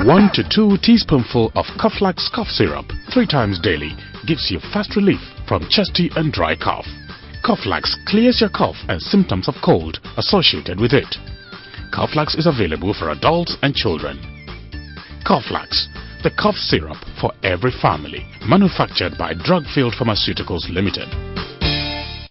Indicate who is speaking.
Speaker 1: One to 2 teaspoonfuls of Coflax cough syrup 3 times daily gives you fast relief from chesty and dry cough. Coflax clears your cough and symptoms of cold associated with it. Coflax is available for adults and children. Coflax, the cough syrup for every family. Manufactured by DRUGFIELD Pharmaceuticals Limited.